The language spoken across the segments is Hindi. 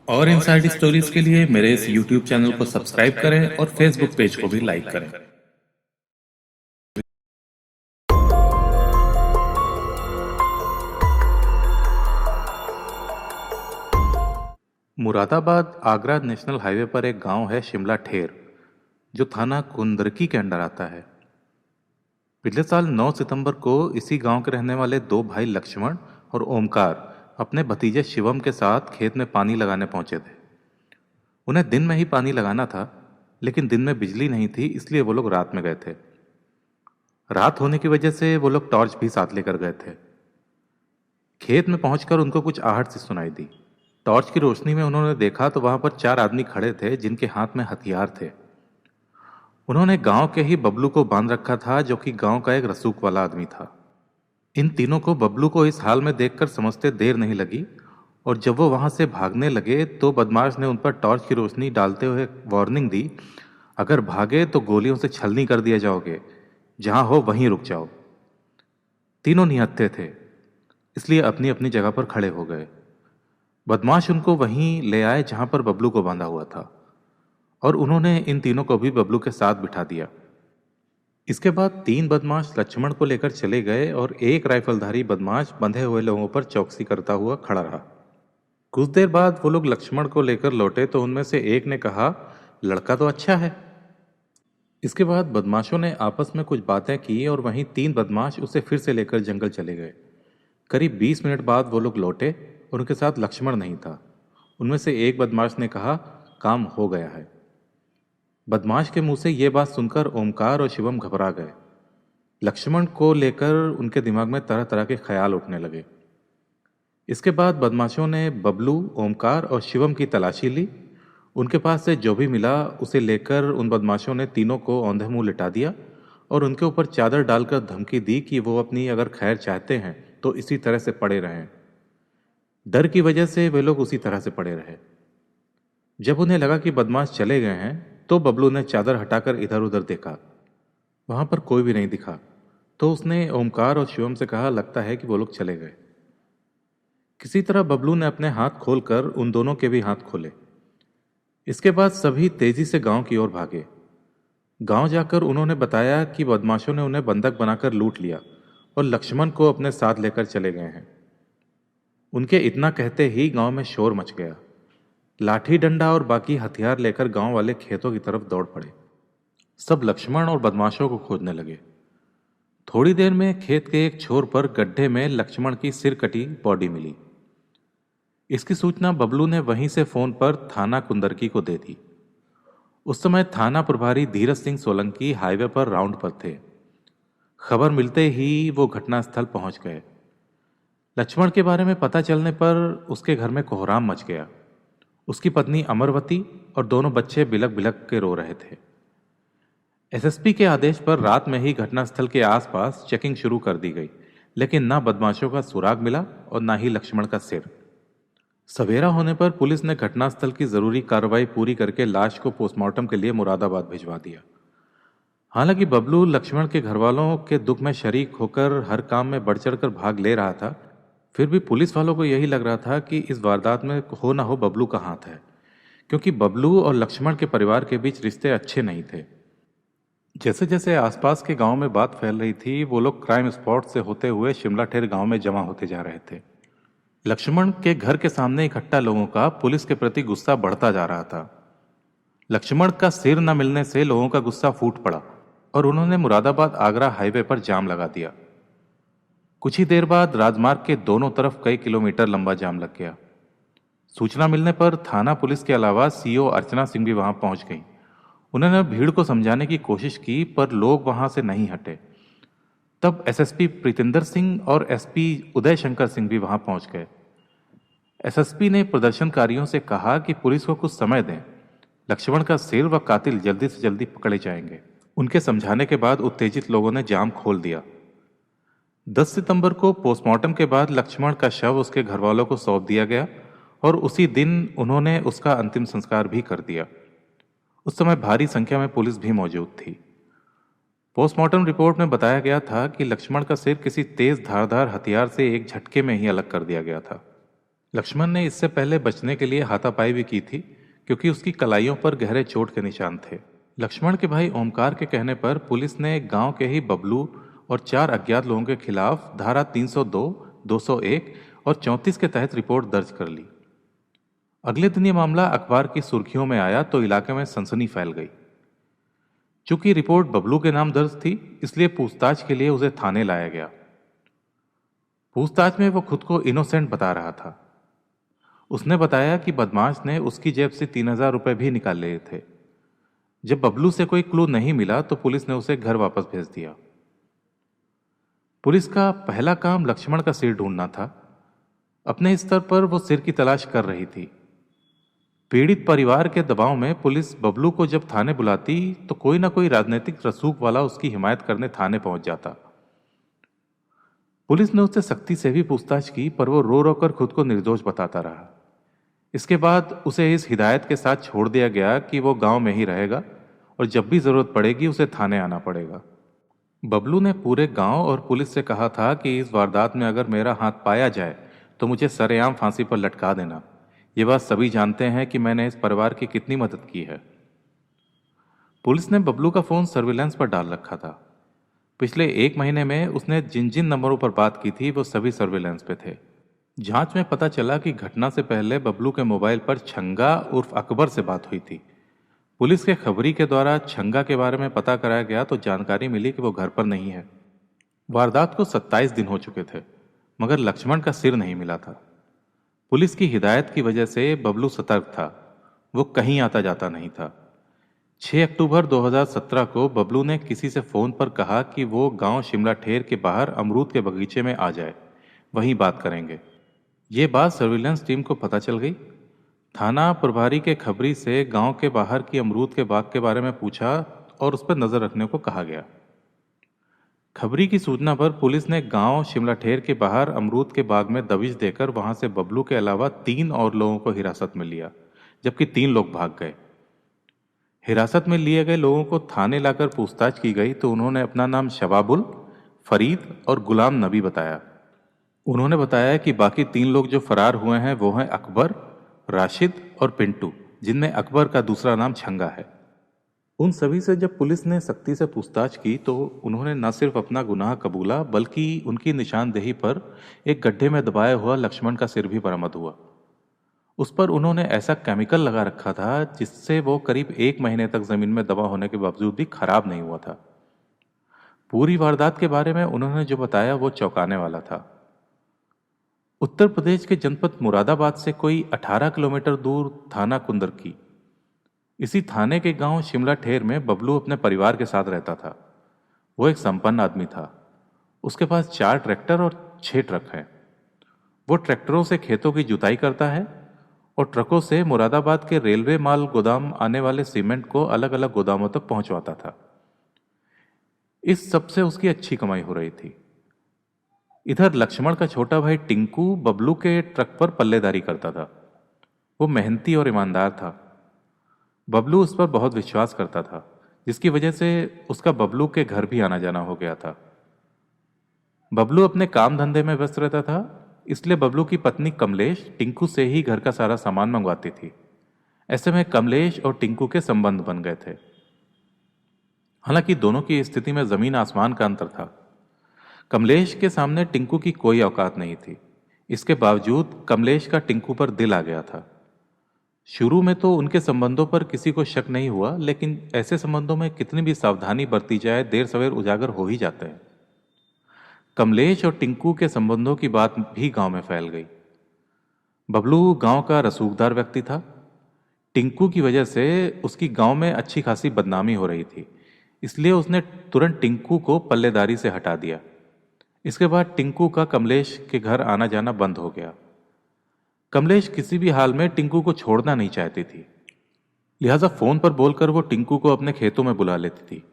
और इनसाइड स्टोरीज के लिए मेरे इस यूट्यूब चैनल को सब्सक्राइब करें और फेसबुक पेज को भी लाइक करें। मुरादाबाद आगरा नेशनल हाईवे पर एक गांव है शिमला ठेर, जो थाना कुंदरकी के अंडर आता है। पिछले साल 9 सितंबर को इसी गांव के रहने वाले दो भाई लक्ष्मण और ओमकार अपने भतीजे शिवम के साथ खेत में पानी लगाने पहुंचे थे। उन्हें दिन में ही पानी लगाना था, लेकिन दिन में बिजली नहीं थी, इसलिए वो लोग रात में गए थे। रात होने की वजह से वो लोग टॉर्च भी साथ लेकर गए थे। खेत में पहुंचकर उनको कुछ आहट सी सुनाई दी। टॉर्च की रोशनी में उन्होंने देखा तो वहां पर 4 आदमी खड़े थे, जिनके हाथ में हथियार थे। उन्होंने गांव के ही बबलू को बांध रखा था, जो कि गांव का एक रसूख वाला आदमी था। इन तीनों को बबलू को इस हाल में देखकर समझते देर नहीं लगी, और जब वो वहां से भागने लगे तो बदमाश ने उन पर टॉर्च की रोशनी डालते हुए वार्निंग दी, अगर भागे तो गोलियों से छलनी कर दिया जाओगे, जहां हो वहीं रुक जाओ। तीनों निहत्थे थे, इसलिए अपनी अपनी जगह पर खड़े हो गए। बदमाश उनको वहीं ले आए जहां पर बबलू को बांधा हुआ था, और उन्होंने इन तीनों को भी बबलू के साथ बिठा दिया। इसके बाद 3 बदमाश लक्ष्मण को लेकर चले गए और एक राइफलधारी बदमाश बंधे हुए लोगों पर चौकसी करता हुआ खड़ा रहा। कुछ देर बाद वो लोग लक्ष्मण को लेकर लौटे तो उनमें से एक ने कहा, लड़का तो अच्छा है। इसके बाद बदमाशों ने आपस में कुछ बातें की और वहीं 3 बदमाश उसे फिर से लेकर जंगल चले गए। करीब 20 मिनट बाद वो लोग लौटे और उनके साथ लक्ष्मण नहीं था। उनमें से एक बदमाश ने कहा, काम हो गया है। बदमाश के मुंह से ये बात सुनकर ओमकार और शिवम घबरा गए। लक्ष्मण को लेकर उनके दिमाग में तरह तरह के ख्याल उठने लगे। इसके बाद बदमाशों ने बबलू, ओमकार और शिवम की तलाशी ली। उनके पास से जो भी मिला उसे लेकर उन बदमाशों ने तीनों को औंधे मुंह लिटा दिया और उनके ऊपर चादर डालकर धमकी दी कि वो अपनी अगर खैर चाहते हैं तो इसी तरह से पड़े रहें। डर की वजह से वे लोग उसी तरह से पड़े रहे। जब उन्हें लगा कि बदमाश चले गए हैं तो बबलू ने चादर हटाकर इधर उधर देखा। वहां पर कोई भी नहीं दिखा, तो उसने ओमकार और शिवम से कहा, लगता है कि वो लोग चले गए। किसी तरह बबलू ने अपने हाथ खोलकर उन दोनों के भी हाथ खोले। इसके बाद सभी तेजी से गांव की ओर भागे। गांव जाकर उन्होंने बताया कि बदमाशों ने उन्हें बंधक बनाकर लूट लिया और लक्ष्मण को अपने साथ लेकर चले गए हैं। उनके इतना कहते ही गांव में शोर मच गया। लाठी डंडा और बाकी हथियार लेकर गांव वाले खेतों की तरफ दौड़ पड़े। सब लक्ष्मण और बदमाशों को खोजने लगे। थोड़ी देर में खेत के एक छोर पर गड्ढे में लक्ष्मण की सिर कटी बॉडी मिली। इसकी सूचना बबलू ने वहीं से फोन पर थाना कुंदरकी को दे दी। उस समय थाना प्रभारी धीरज सिंह सोलंकी हाईवे पर राउंड पर थे। खबर मिलते ही वो घटनास्थल पहुंच गए। लक्ष्मण के बारे में पता चलने पर उसके घर में कोहराम मच गया। उसकी पत्नी अमरवती और दोनों बच्चे बिलक बिलक के रो रहे थे। एसएसपी के आदेश पर रात में ही घटनास्थल के आसपास चेकिंग शुरू कर दी गई, लेकिन ना बदमाशों का सुराग मिला और ना ही लक्ष्मण का सिर। सवेरा होने पर पुलिस ने घटनास्थल की जरूरी कार्रवाई पूरी करके लाश को पोस्टमार्टम के लिए मुरादाबाद भिजवा दिया। हालांकि बबलू लक्ष्मण के घर वालों के दुख में शरीक होकर हर काम में बढ़ चढ़कर भाग ले रहा था, फिर भी पुलिस वालों को यही लग रहा था कि इस वारदात में हो ना हो बबलू का हाथ है, क्योंकि बबलू और लक्ष्मण के परिवार के बीच रिश्ते अच्छे नहीं थे। जैसे जैसे आसपास के गांव में बात फैल रही थी, वो लोग क्राइम स्पॉट से होते हुए शिमला ठेर गांव में जमा होते जा रहे थे। लक्ष्मण के घर के सामने इकट्ठा लोगों का पुलिस के प्रति गुस्सा बढ़ता जा रहा था। लक्ष्मण का सिर न मिलने से लोगों का गुस्सा फूट पड़ा और उन्होंने मुरादाबाद आगरा हाईवे पर जाम लगा दिया। कुछ ही देर बाद राजमार्ग के दोनों तरफ कई किलोमीटर लंबा जाम लग गया। सूचना मिलने पर थाना पुलिस के अलावा सीओ अर्चना सिंह भी वहां पहुंच गई। उन्होंने भीड़ को समझाने की कोशिश की, पर लोग वहां से नहीं हटे। तब एसएसपी प्रीतिंदर सिंह और एसपी उदय शंकर सिंह भी वहां पहुंच गए। एसएसपी ने प्रदर्शनकारियों से कहा कि पुलिस को कुछ समय दें, लक्ष्मण का सिर व कातिल जल्दी से जल्दी पकड़े जाएंगे। उनके समझाने के बाद उत्तेजित लोगों ने जाम खोल दिया। 10 सितंबर को पोस्टमार्टम के बाद लक्ष्मण का शव उसके घर वालों को सौंप दिया गया और उसी दिन उन्होंने उसका अंतिम संस्कार भी कर दिया। उस समय भारी संख्या में पुलिस भी मौजूद थी। पोस्टमार्टम रिपोर्ट में बताया गया था कि लक्ष्मण का सिर किसी तेज धारदार हथियार से एक झटके में ही अलग कर दिया गया था। लक्ष्मण ने इससे पहले बचने के लिए हाथापाई भी की थी, क्योंकि उसकी कलाइयों पर गहरे चोट के निशान थे। लक्ष्मण के भाई ओमकार के कहने पर पुलिस ने गांव के ही बबलू और 4 अज्ञात लोगों के खिलाफ धारा 302, 201 और 34 के तहत रिपोर्ट दर्ज कर ली। अगले दिन ये मामला अखबार की सुर्खियों में आया तो इलाके में सनसनी फैल गई। चूंकि रिपोर्ट बबलू के नाम दर्ज थी, इसलिए पूछताछ के लिए उसे थाने लाया गया। पूछताछ में वो खुद को इनोसेंट बता रहा था। उसने बताया कि बदमाश ने उसकी जेब से 3,000 रुपए भी निकाल लिए थे। जब बबलू से कोई क्लू नहीं मिला तो पुलिस ने उसे घर वापस भेज दिया। पुलिस का पहला काम लक्ष्मण का सिर ढूंढना था। अपने स्तर पर वो सिर की तलाश कर रही थी। पीड़ित परिवार के दबाव में पुलिस बबलू को जब थाने बुलाती तो कोई ना कोई राजनीतिक रसूख वाला उसकी हिमायत करने थाने पहुंच जाता। पुलिस ने उससे सख्ती से भी पूछताछ की, पर वो रो रो कर खुद को निर्दोष बताता रहा। इसके बाद उसे इस हिदायत के साथ छोड़ दिया गया कि वो गांव में ही रहेगा और जब भी जरूरत पड़ेगी उसे थाने आना पड़ेगा। बबलू ने पूरे गांव और पुलिस से कहा था कि इस वारदात में अगर मेरा हाथ पाया जाए तो मुझे सरेआम फांसी पर लटका देना। ये बात सभी जानते हैं कि मैंने इस परिवार की कितनी मदद की है। पुलिस ने बबलू का फोन सर्विलांस पर डाल रखा था। पिछले 1 महीने में उसने जिन जिन नंबरों पर बात की थी वो सभी सर्विलांस पे थे। जांच में पता चला कि घटना से पहले बबलू के मोबाइल पर छंगा उर्फ अकबर से बात हुई थी। पुलिस के खबरी के द्वारा छंगा के बारे में पता कराया गया तो जानकारी मिली कि वो घर पर नहीं है। वारदात को 27 दिन हो चुके थे, मगर लक्ष्मण का सिर नहीं मिला था। पुलिस की हिदायत की वजह से बबलू सतर्क था। वो कहीं आता जाता नहीं था। 6 अक्टूबर 2017 को बबलू ने किसी से फोन पर कहा कि वो गांव शिमला ठेर के बाहर अमरूद के बगीचे में आ जाए, वहीं बात करेंगे। ये बात सर्विलांस टीम को पता चल गई। थाना प्रभारी के खबरी से गांव के बाहर की अमरूद के बाग के बारे में पूछा और उस पर नजर रखने को कहा गया। खबरी की सूचना पर पुलिस ने गांव शिमला ठेर के बाहर अमरूद के बाग में दबिश देकर वहां से बबलू के अलावा 3 और लोगों को हिरासत में लिया, जबकि 3 लोग भाग गए। हिरासत में लिए गए लोगों को थाने लाकर पूछताछ की गई तो उन्होंने अपना नाम शबाबुल, फरीद और गुलाम नबी बताया। उन्होंने बताया कि बाकी 3 लोग जो फरार हुए हैं वो हैं अकबर, राशिद और पिंटू, जिनमें अकबर का दूसरा नाम छंगा है। उन सभी से जब पुलिस ने सख्ती से पूछताछ की तो उन्होंने न सिर्फ अपना गुनाह कबूला, बल्कि उनकी निशानदेही पर एक गड्ढे में दबाया हुआ लक्ष्मण का सिर भी बरामद हुआ। उस पर उन्होंने ऐसा केमिकल लगा रखा था जिससे वो करीब 1 महीने तक जमीन में दबा होने के बावजूद भी खराब नहीं हुआ था। पूरी वारदात के बारे में उन्होंने जो बताया वो चौंकाने वाला था। उत्तर प्रदेश के जनपद मुरादाबाद से कोई 18 किलोमीटर दूर थाना कुंदरकी, इसी थाने के गांव शिमला ठेर में बबलू अपने परिवार के साथ रहता था। वो एक संपन्न आदमी था। उसके पास 4 ट्रैक्टर और 6 ट्रक हैं। वो ट्रैक्टरों से खेतों की जुताई करता है और ट्रकों से मुरादाबाद के रेलवे माल गोदाम आने वाले सीमेंट को अलग अलग गोदामों तक पहुंचवाता था। इस सब से उसकी अच्छी कमाई हो रही थी। इधर लक्ष्मण का छोटा भाई टिंकू बबलू के ट्रक पर पल्लेदारी करता था। वो मेहनती और ईमानदार था। बबलू उस पर बहुत विश्वास करता था, जिसकी वजह से उसका बबलू के घर भी आना जाना हो गया था। बबलू अपने काम धंधे में व्यस्त रहता था, इसलिए बबलू की पत्नी कमलेश टिंकू से ही घर का सारा सामान मंगवाती थी। ऐसे में कमलेश और टिंकू के संबंध बन गए थे। हालांकि दोनों की स्थिति में जमीन आसमान का अंतर था। कमलेश के सामने टिंकू की कोई औकात नहीं थी। इसके बावजूद कमलेश का टिंकू पर दिल आ गया था। शुरू में तो उनके संबंधों पर किसी को शक नहीं हुआ, लेकिन ऐसे संबंधों में कितनी भी सावधानी बरती जाए देर सवेर उजागर हो ही जाते हैं। कमलेश और टिंकू के संबंधों की बात भी गांव में फैल गई। बबलू गांव का रसूखदार व्यक्ति था। टिंकू की वजह से उसकी गांव में अच्छी खासी बदनामी हो रही थी, इसलिए उसने तुरंत टिंकू को पल्लेदारी से हटा दिया। इसके बाद टिंकू का कमलेश के घर आना जाना बंद हो गया। कमलेश किसी भी हाल में टिंकू को छोड़ना नहीं चाहती थी, लिहाजा फोन पर बोलकर वो टिंकू को अपने खेतों में बुला लेती थी।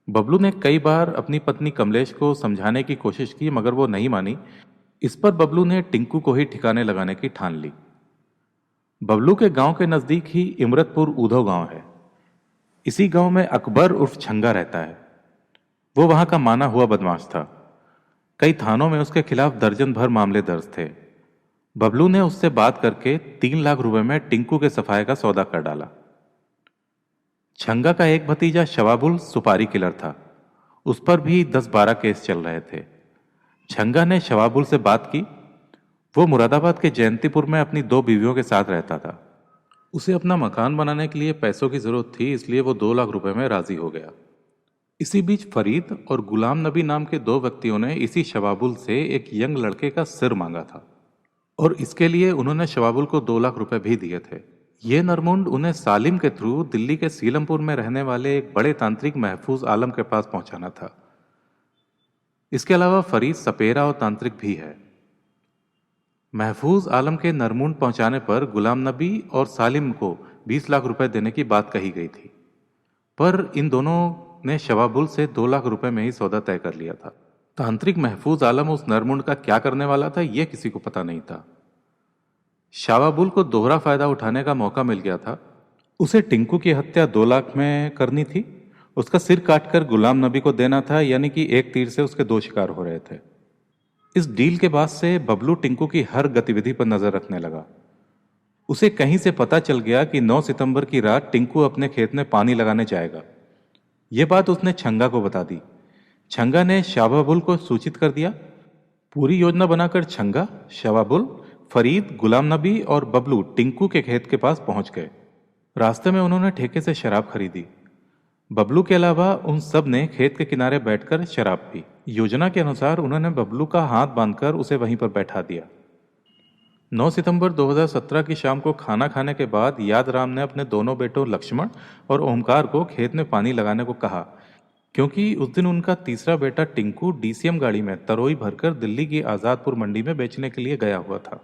बबलू ने कई बार अपनी पत्नी कमलेश को समझाने की कोशिश की, मगर वो नहीं मानी। इस पर बबलू ने टिंकू को ही ठिकाने लगाने की ठान ली। बबलू के गांव के नजदीक ही इमरतपुर ऊधो गांव है। इसी गांव में अकबर उर्फ छंगा रहता है। वो वहां का माना हुआ बदमाश था। कई थानों में उसके खिलाफ दर्जन भर मामले दर्ज थे। बबलू ने उससे बात करके 3 लाख रुपए में टिंकू के सफाई का सौदा कर डाला। छंगा का एक भतीजा शवाबुल सुपारी किलर था। उस पर भी 10-12 केस चल रहे थे। छंगा ने शवाबुल से बात की। वो मुरादाबाद के जयंतीपुर में अपनी 2 बीवियों के साथ रहता था। उसे अपना मकान बनाने के लिए पैसों की जरूरत थी, इसलिए वो 2 लाख रुपए में राजी हो गया। इसी बीच फरीद और गुलाम नबी नाम के 2 व्यक्तियों ने इसी शवाबुल से एक यंग लड़के का सिर मांगा था और इसके लिए उन्होंने शवाबुल को 2 लाख रुपए भी दिए थे। ये नरमुंड उन्हें सालिम के थ्रू दिल्ली के सीलमपुर में रहने वाले एक बड़े तांत्रिक महफूज आलम के पास पहुंचाना था। इसके अलावा फरीद सपेरा और तांत्रिक भी है। महफूज आलम के नरमुंड पहुंचाने पर गुलाम नबी और सालिम को 20 लाख रुपए देने की बात कही गई थी, पर इन दोनों ने शवाबुल से 2 लाख रुपए में ही सौदा तय कर लिया था। तांत्रिक महफूज आलम उस नरमुंड का क्या करने वाला था, यह किसी को पता नहीं था। शवाबुल को दोहरा फायदा उठाने का मौका मिल गया था। उसे टिंकू की हत्या 2 लाख में करनी थी, उसका सिर काटकर गुलाम नबी को देना था, यानी कि एक तीर से उसके 2 शिकार हो रहे थे। इस डील के बाद से बबलू टिंकू की हर गतिविधि पर नजर रखने लगा। उसे कहीं से पता चल गया कि 9 सितंबर की रात टिंकू अपने खेत में पानी लगाने जाएगा। यह बात उसने छंगा को बता दी। छंगा ने शवाबुल को सूचित कर दिया। पूरी योजना बनाकर छंगा, शवाबुल, फरीद, गुलाम नबी और बबलू टिंकू के खेत के पास पहुंच गए। रास्ते में उन्होंने ठेके से शराब खरीदी। बबलू के अलावा उन सब ने खेत के किनारे बैठकर शराब पी। योजना के अनुसार उन्होंने बबलू का हाथ बांधकर उसे वहीं पर बैठा दिया। 9 सितंबर 2017 की शाम को खाना खाने के बाद यादराम ने अपने दोनों बेटों लक्ष्मण और ओमकार को खेत में पानी लगाने को कहा, क्योंकि उस दिन उनका तीसरा बेटा टिंकू डीसीएम गाड़ी में तरोई भरकर दिल्ली की आजादपुर मंडी में बेचने के लिए गया हुआ था।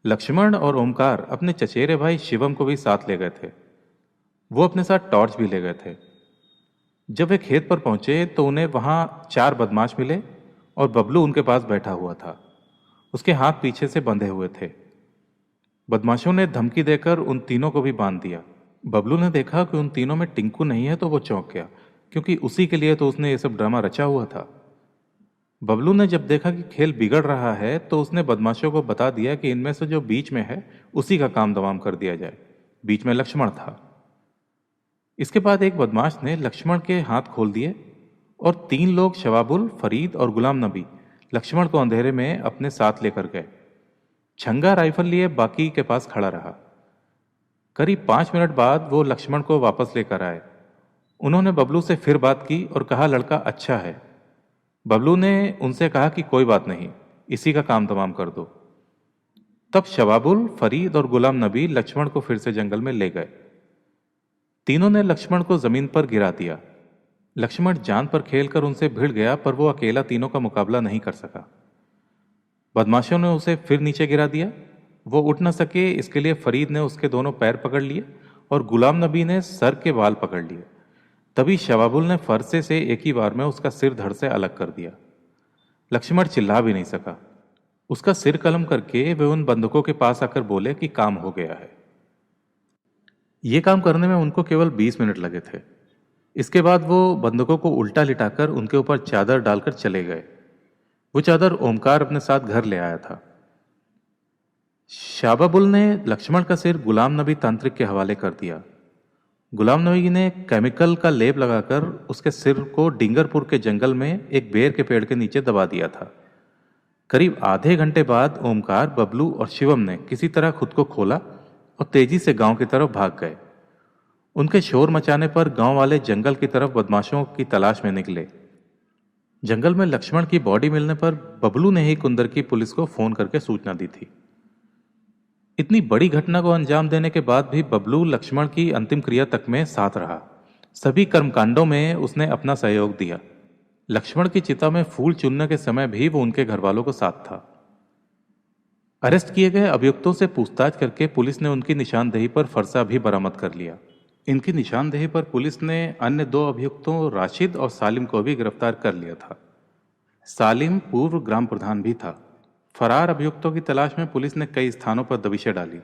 लक्ष्मण और ओमकार अपने चचेरे भाई शिवम को भी साथ ले गए थे। वो अपने साथ टॉर्च भी ले गए थे। जब वे खेत पर पहुंचे तो उन्हें वहां 4 बदमाश मिले और बबलू उनके पास बैठा हुआ था। उसके हाथ पीछे से बंधे हुए थे। बदमाशों ने धमकी देकर उन तीनों को भी बांध दिया। बबलू ने देखा कि उन तीनों में टिंकू नहीं है तो वो चौंक गया, क्योंकि उसी के लिए तो उसने ये सब ड्रामा रचा हुआ था। बबलू ने जब देखा कि खेल बिगड़ रहा है तो उसने बदमाशों को बता दिया कि इनमें से जो बीच में है उसी का काम तमाम कर दिया जाए। बीच में लक्ष्मण था। इसके बाद एक बदमाश ने लक्ष्मण के हाथ खोल दिए और 3 लोग शवाबुल, फरीद और गुलाम नबी लक्ष्मण को अंधेरे में अपने साथ लेकर गए। छंगा राइफल लिए बाकी के पास खड़ा रहा। करीब 5 मिनट बाद वो लक्ष्मण को वापस लेकर आए। उन्होंने बबलू से फिर बात की और कहा लड़का अच्छा है। बबलू ने उनसे कहा कि कोई बात नहीं, इसी का काम तमाम कर दो। तब शवाबुल, फरीद और गुलाम नबी लक्ष्मण को फिर से जंगल में ले गए। तीनों ने लक्ष्मण को जमीन पर गिरा दिया। लक्ष्मण जान पर खेलकर उनसे भिड़ गया, पर वो अकेला तीनों का मुकाबला नहीं कर सका। बदमाशों ने उसे फिर नीचे गिरा दिया। वो उठ न सके, इसके लिए फरीद ने उसके दोनों पैर पकड़ लिए और गुलाम नबी ने सर के बाल पकड़ लिए। तभी शवाबुल ने फरसे से एक ही बार में उसका सिर धड़ से अलग कर दिया। लक्ष्मण चिल्ला भी नहीं सका। उसका सिर कलम करके वे उन बंदूकों के पास आकर बोले कि काम हो गया है। ये काम करने में उनको केवल 20 मिनट लगे थे। इसके बाद वो बंदूकों को उल्टा लिटाकर उनके ऊपर चादर डालकर चले गए। वो चादर ओमकार अपने साथ घर ले आया था। शाबाबुल ने लक्ष्मण का सिर गुलाम नबी तांत्रिक के हवाले कर दिया। गुलाम नबी ने केमिकल का लेप लगाकर उसके सिर को डिंगरपुर के जंगल में एक बेर के पेड़ के नीचे दबा दिया था। करीब आधे घंटे बाद ओमकार, बबलू और शिवम ने किसी तरह खुद को खोला और तेजी से गांव की तरफ भाग गए। उनके शोर मचाने पर गांव वाले जंगल की तरफ बदमाशों की तलाश में निकले। जंगल में लक्ष्मण की बॉडी मिलने पर बबलू ने ही कुंदरकी पुलिस को फोन करके सूचना दी थी। इतनी बड़ी घटना को अंजाम देने के बाद भी बबलू लक्ष्मण की अंतिम क्रिया तक में साथ रहा। सभी कर्मकांडों में उसने अपना सहयोग दिया। लक्ष्मण की चिता में फूल चुनने के समय भी वो उनके घर वालों को साथ था। अरेस्ट किए गए अभियुक्तों से पूछताछ करके पुलिस ने उनकी निशानदेही पर फरसा भी बरामद कर लिया। इनकी निशानदेही पर पुलिस ने अन्य 2 अभियुक्तों राशिद और सालिम को भी गिरफ्तार कर लिया था। सालिम पूर्व ग्राम प्रधान भी था। फरार अभियुक्तों की तलाश में पुलिस ने कई स्थानों पर दबिशें डाली,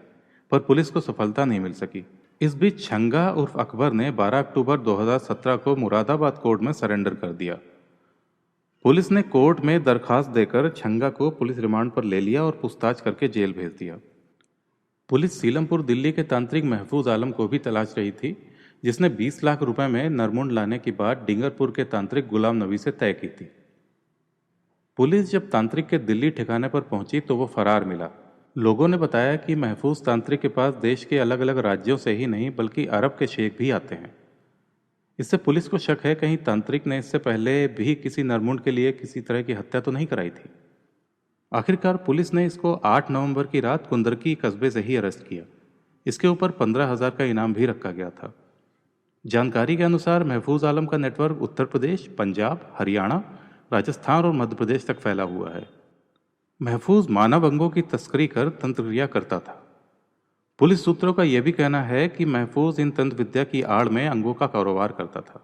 पर पुलिस को सफलता नहीं मिल सकी। इस बीच छंगा उर्फ अकबर ने 12 अक्टूबर 2017 को मुरादाबाद कोर्ट में सरेंडर कर दिया। पुलिस ने कोर्ट में दरखास्त देकर छंगा को पुलिस रिमांड पर ले लिया और पूछताछ करके जेल भेज दिया। पुलिस सीलमपुर दिल्ली के तांत्रिक महफूज आलम को भी तलाश रही थी, जिसने 20 लाख रुपए में नरमुंड लाने की बात डिंगरपुर के तांत्रिक गुलाम नबी से तय की थी। पुलिस जब तांत्रिक के दिल्ली ठिकाने पर पहुंची तो वो फरार मिला। लोगों ने बताया कि महफूज तांत्रिक के पास देश के अलग अलग राज्यों से ही नहीं बल्कि अरब के शेख भी आते हैं। इससे पुलिस को शक है कहीं तांत्रिक ने इससे पहले भी किसी नरमुंड के लिए किसी तरह की हत्या तो नहीं कराई थी। आखिरकार पुलिस ने इसको 8 नवंबर की रात कुंदरकी कस्बे से ही अरेस्ट किया। इसके ऊपर 15,000 का इनाम भी रखा गया था। जानकारी के अनुसार महफूज आलम का नेटवर्क उत्तर प्रदेश, पंजाब, हरियाणा, राजस्थान और मध्य प्रदेश तक फैला हुआ है। महफूज मानव अंगों की तस्करी कर तंत्र क्रिया करता था। पुलिस सूत्रों का यह भी कहना है कि महफूज इन तंत्र विद्या की आड़ में अंगों का कारोबार करता था।